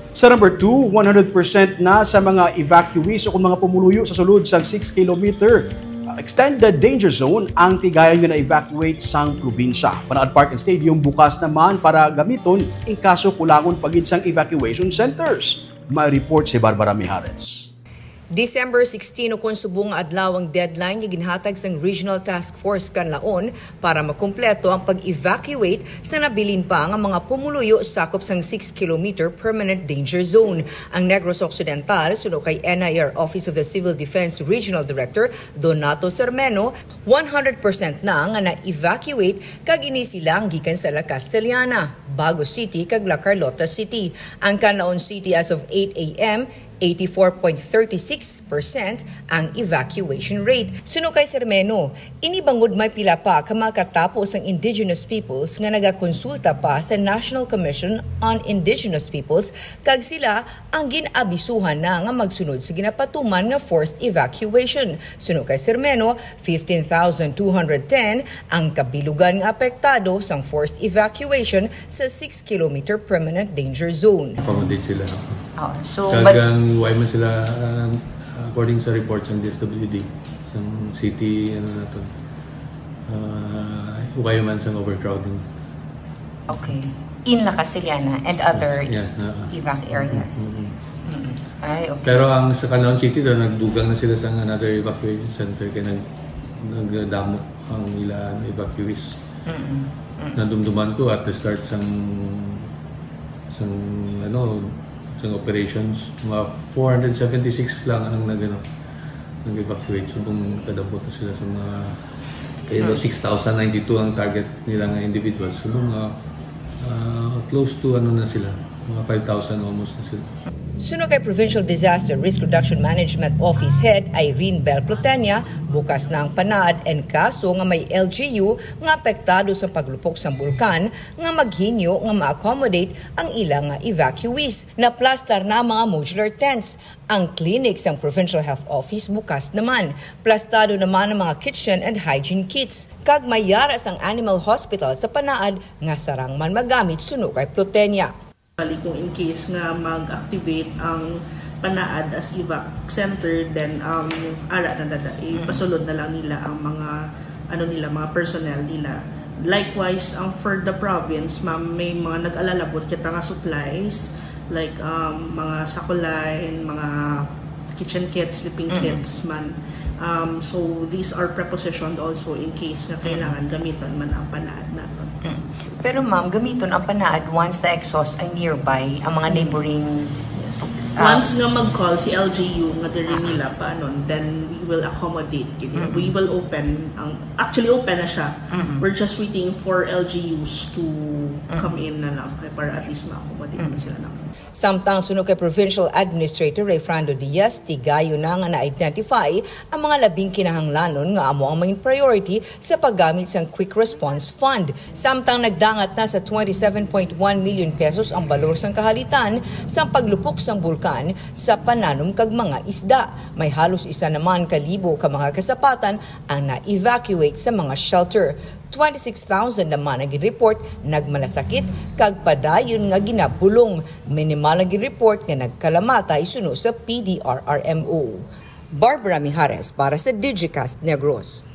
Sa number 2, 100% na sa mga evacuees o kung mga pumuluyo sa sulod sa 6 kilometer extended danger zone ang tigayan nga na-evacuate sang probinsya. Panaad Park and Stadium bukas naman para gamiton in kaso kulangon pagid sang evacuation centers. May report si Barbara Mijares. December 16 o konsubong adlaw ang deadline nga ginhatag sang Regional Task Force kanlaon para makumpleto ang pag-evacuate sa nabilin pa nga mga pumuluyo sakop sang 6 kilometer permanent danger zone. Ang Negros Occidental suno kay NIR Office of the Civil Defense Regional Director Donato Sermeno, 100% na nga na-evacuate kag ini silang gikan sa La Castellana, Bago City kag La Carlota City. Ang Canlaon City as of 8 a.m. 84.36% ang evacuation rate. Suno kay Sermeno, inibangod may pila pa ka makatapos ang indigenous peoples nga nagakonsulta pa sa National Commission on Indigenous Peoples kag sila ang ginabisuhan na nga magsunod sa ginapatuman nga forced evacuation. Suno kay Sermeno, 15,210 ang kabilugan nga apektado sang forced evacuation sa 6 kilometer permanent danger zone. Accommodate sila. So, Kagang why man sila according sa reports ng DSWD sa city na to. Ukay man sa overcrowding. Okay. In La Castellana and other evac areas. Ay, okay. Pero ang sa Canlaon City daw nagdugang na sila sa another evacuation center kaya nagdamo ang ilang evacuees. Nadumduman ko at the start sang operations, mga 476 lang ang nag-evacuate. So, kadabot na sila sa mga 6,092 ang target nila nga individuals. So, close to na sila, mga 5,000 almost na sila. Suno kay Provincial Disaster Risk Reduction Management Office Head Irene Bel Plotenia, bukas na ang panaad and kaso nga may LGU nga apektado sa paglupok sa bulkan nga maghinyo nga ma-accommodate ang ilang evacuees. Naplastar na mga modular tents. Ang clinic sa Provincial Health Office bukas naman. Plastado naman ang mga kitchen and hygiene kits. Kag mayaras ang Animal Hospital sa panaad nga sarang man magamit suno kay Plotenia. Kung in case nga mag-activate ang panaad as evac center, then ipasulod na lang nila ang mga mga personnel nila. Likewise, for the province, may mga nag-alalabot kita nga supplies like mga sakulay, mga kitchen kits, sleeping kits man. So these are prepositioned also in case na kailangan gamiton man ang panaad natin. Pero ma'am, gamiton ang panaad once na-exhaust ang nearby, ang mga neighboring... Yes. Once nga mag-call si LGU nga diri nila then we will accommodate. We will open, actually open na siya. We're just waiting for LGUs to come in na lang para at least ma-accommodate na sila na. Samtang suno kay Provincial Administrator Rayfrando Diaz, tigayo na nga na-identify ang mga labing kinahanglanon nga amo ang main priority sa paggamit sang Quick Response Fund. Samtang nagdangat na sa 27.1 million pesos ang balor sang kahalitan sa paglupok sang bulkan sa pananom kag mga isda. May halos isa naman kalibo ka mga kasapatan ang na-evacuate sa mga shelter. 26,000 naman ang report nagmalasakit kag padayon nga ginapulong. Minimal ang report nga nagkalamatay suno sa PDRRMO. Barbara Mijares para sa Digicast Negros.